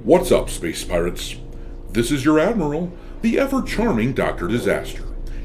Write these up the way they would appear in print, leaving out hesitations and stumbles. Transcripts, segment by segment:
What's up, Space Pirates? This is your Admiral, the ever-charming Dr. Disaster,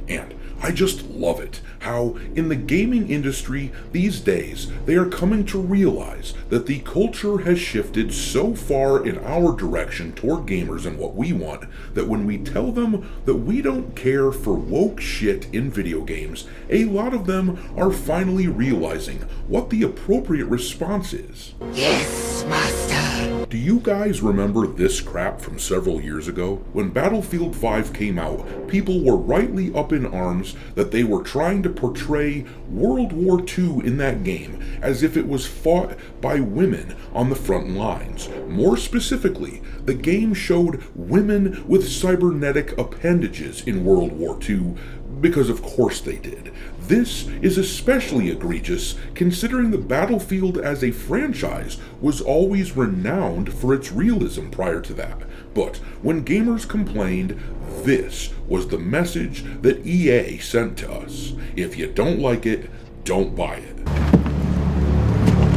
and I just love it how, in the gaming industry these days, they are coming to realize that the culture has shifted so far in our direction toward gamers and what we want, that when we tell them that we don't care for woke shit in video games, a lot of them are finally realizing what the appropriate response is. Yes, Master. Do you guys remember this crap from several years ago? When Battlefield 5 came out, people were rightly up in arms that they were trying to portray World War II in that game as if it was fought by women on the front lines. More specifically, the game showed women with cybernetic appendages in World War II, because of course they did. This is especially egregious considering the Battlefield as a franchise was always renowned for its realism prior to that. But when gamers complained, this was the message that EA sent to us. If you don't like it, don't buy it.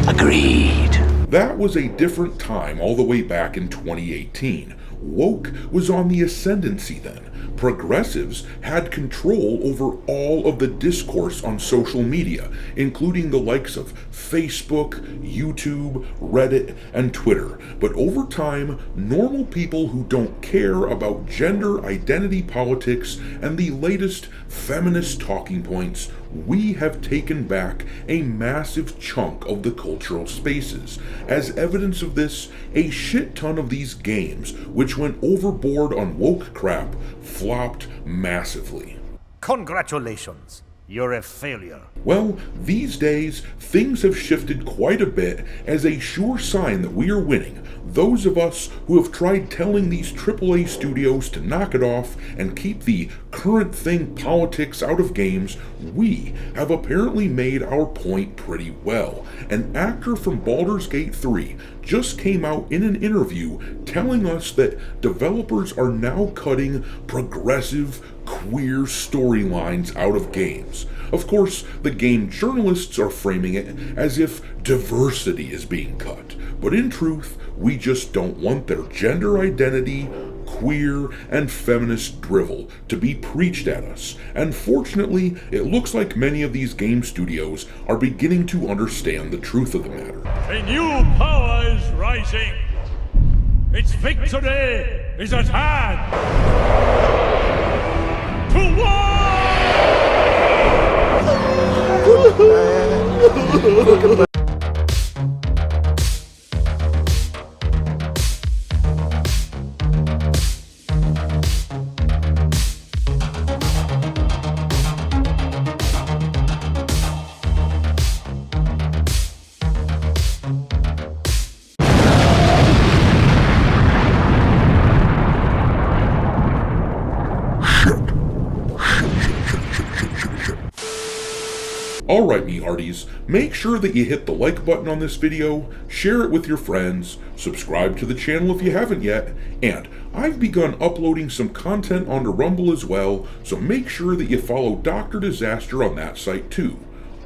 Agreed. That was a different time all the way back in 2018. Woke was on the ascendancy then. Progressives had control over all of the discourse on social media, including the likes of Facebook, YouTube, Reddit, and Twitter. But over time, normal people who don't care about gender identity politics and the latest feminist talking points, we have taken back a massive chunk of the cultural spaces. As evidence of this, a shit ton of these games, which went overboard on woke crap, flopped massively. Congratulations, you're a failure. Well, these days, things have shifted quite a bit as a sure sign that we are winning. Those of us who have tried telling these AAA studios to knock it off and keep the current thing politics out of games, we have apparently made our point pretty well. An actor from Baldur's Gate 3 just came out in an interview telling us that developers are now cutting progressive, queer storylines out of games. Of course, the game journalists are framing it as if diversity is being cut, but in truth, we just don't want their gender identity, queer, and feminist drivel to be preached at us. And fortunately, it looks like many of these game studios are beginning to understand the truth of the matter. A new power is rising. Its victory is at hand. To war! Alright, me hearties, make sure that you hit the like button on this video, share it with your friends, subscribe to the channel if you haven't yet, and I've begun uploading some content onto Rumble as well, so make sure that you follow Dr. Disaster on that site too.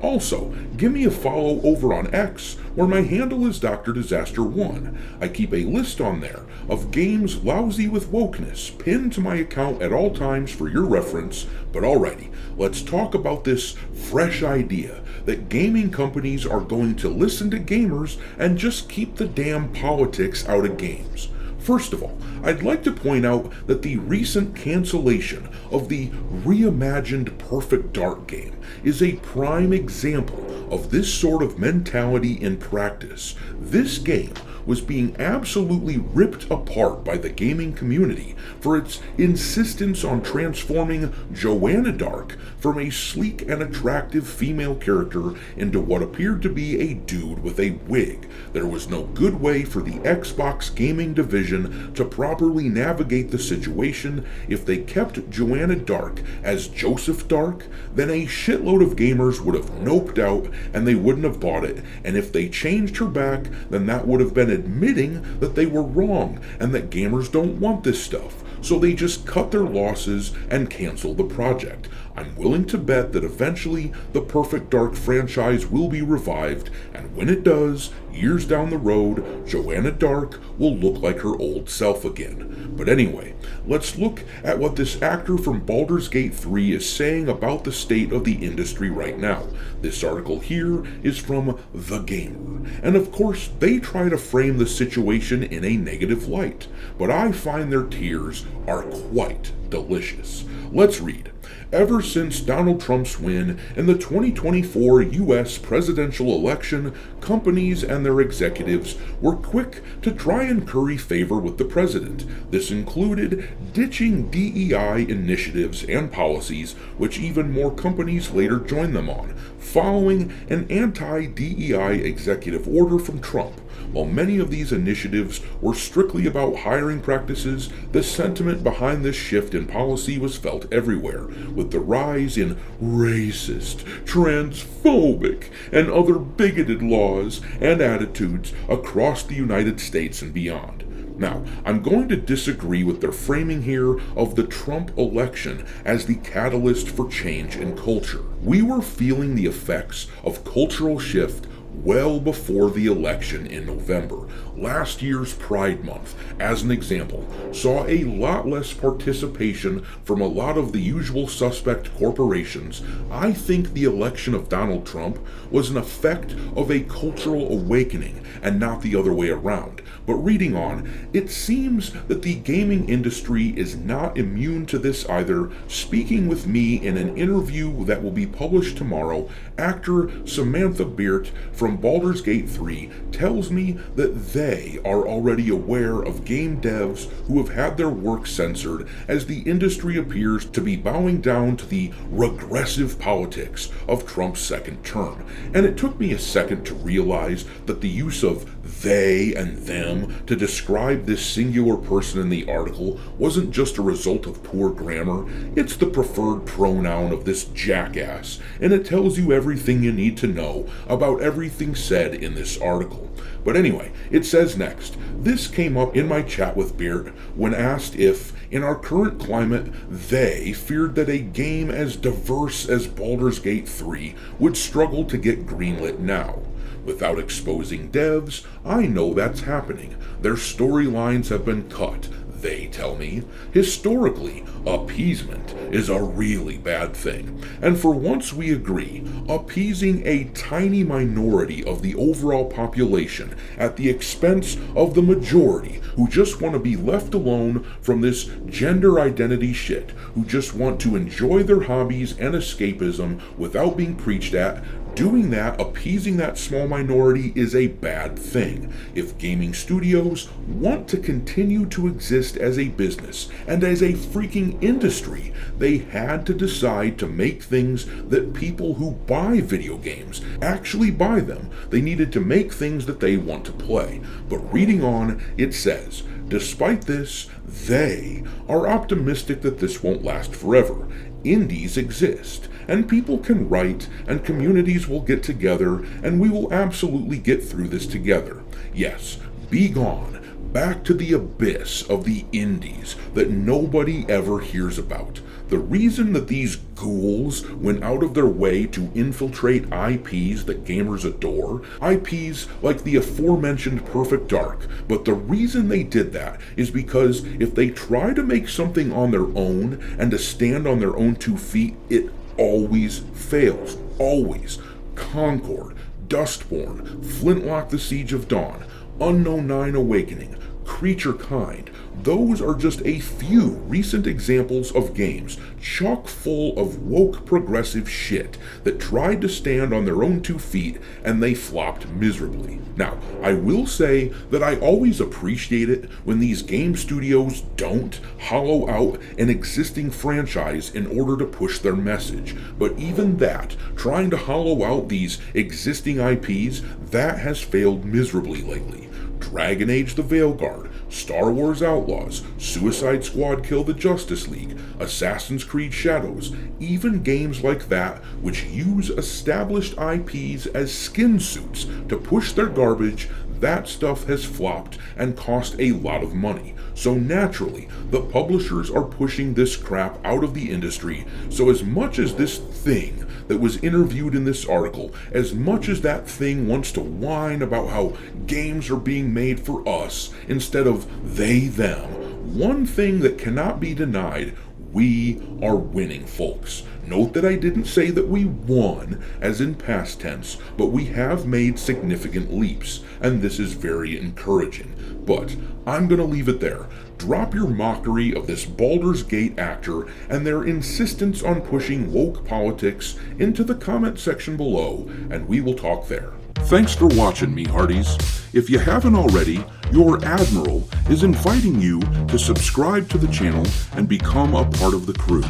Also, give me a follow over on X, where my handle is Dr. Disaster 1. I keep a list on there of games lousy with wokeness pinned to my account at all times for your reference. But alrighty, let's talk about this fresh idea that gaming companies are going to listen to gamers and just keep the damn politics out of games. First of all, I'd like to point out that the recent cancellation of the reimagined Perfect Dark game is a prime example of this sort of mentality in practice. This game was being absolutely ripped apart by the gaming community for its insistence on transforming Joanna Dark from a sleek and attractive female character into what appeared to be a dude with a wig. There was no good way for the Xbox gaming division to properly navigate the situation. If they kept Joanna Dark as Joseph Dark, then a shitload of gamers would have noped out and they wouldn't have bought it. And if they changed her back, then that would have been admitting that they were wrong and that gamers don't want this stuff. So they just cut their losses and canceled the project. I'm willing to bet that eventually the Perfect Dark franchise will be revived, and when it does, years down the road, Joanna Dark will look like her old self again. But anyway, let's look at what this actor from Baldur's Gate 3 is saying about the state of the industry right now. This article here is from The Gamer, and of course they try to frame the situation in a negative light, but I find their tears are quite delicious. Let's read. Ever since Donald Trump's win in the 2024 U.S. presidential election, companies and their executives were quick to try and curry favor with the president. This included ditching DEI initiatives and policies, which even more companies later joined them on, following an anti-DEI executive order from Trump. While many of these initiatives were strictly about hiring practices, the sentiment behind this shift in policy was felt everywhere, with the rise in racist, transphobic, and other bigoted laws and attitudes across the United States and beyond. Now, I'm going to disagree with their framing here of the Trump election as the catalyst for change in culture. We were feeling the effects of cultural shift well before the election in November. Last year's Pride Month, as an example, saw a lot less participation from a lot of the usual suspect corporations. I think the election of Donald Trump was an effect of a cultural awakening and not the other way around. But reading on, it seems that the gaming industry is not immune to this either. Speaking with me in an interview that will be published tomorrow, actor Samantha Beert from Baldur's Gate 3 tells me that they are already aware of game devs who have had their work censored as the industry appears to be bowing down to the regressive politics of Trump's second term. And it took me a second to realize that the use of they and them to describe this singular person in the article wasn't just a result of poor grammar, it's the preferred pronoun of this jackass, and it tells you everything you need to know about everything said in this article. But anyway, it says next, this came up in my chat with Beard when asked if, in our current climate, they feared that a game as diverse as Baldur's Gate 3 would struggle to get greenlit now. Without exposing devs, I know that's happening. Their storylines have been cut, they tell me. Historically, appeasement is a really bad thing. And for once we agree, appeasing a tiny minority of the overall population at the expense of the majority who just want to be left alone from this gender identity shit, who just want to enjoy their hobbies and escapism without being preached at. Doing that, appeasing that small minority, is a bad thing. If gaming studios want to continue to exist as a business and as a freaking industry, they had to decide to make things that people who buy video games actually buy them. They needed to make things that they want to play. But reading on, it says, despite this, they are optimistic that this won't last forever. Indies exist, and people can write, and communities will get together, and we will absolutely get through this together. Yes, be gone, back to the abyss of the indies that nobody ever hears about. The reason that these ghouls went out of their way to infiltrate IPs that gamers adore, IPs like the aforementioned Perfect Dark, but the reason they did that is because if they try to make something on their own and to stand on their own 2 feet, it always fails. Always. Concord, Dustborn, Flintlock the Siege of Dawn, Unknown 9 Awakening, Creature Kind. Those are just a few recent examples of games chock full of woke progressive shit that tried to stand on their own 2 feet and they flopped miserably. Now, I will say that I always appreciate it when these game studios don't hollow out an existing franchise in order to push their message. But even that, trying to hollow out these existing IPs, that has failed miserably lately. Dragon Age the Veilguard, Star Wars Outlaws, Suicide Squad Kill the Justice League, Assassin's Creed Shadows, even games like that which use established IPs as skin suits to push their garbage, that stuff has flopped and cost a lot of money. So naturally, the publishers are pushing this crap out of the industry. So as much as this thing that was interviewed in this article, as much as that thing wants to whine about how games are being made for us instead of they, them, one thing that cannot be denied: we are winning, folks. Note that I didn't say that we won, as in past tense, but we have made significant leaps, and this is very encouraging. But I'm gonna leave it there. Drop your mockery of this Baldur's Gate actor and their insistence on pushing woke politics into the comment section below, and we will talk there. Thanks for watching, me hearties. If you haven't already, your Admiral is inviting you to subscribe to the channel and become a part of the crew.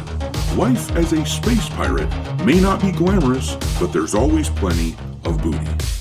Life as a space pirate may not be glamorous, but there's always plenty of booty.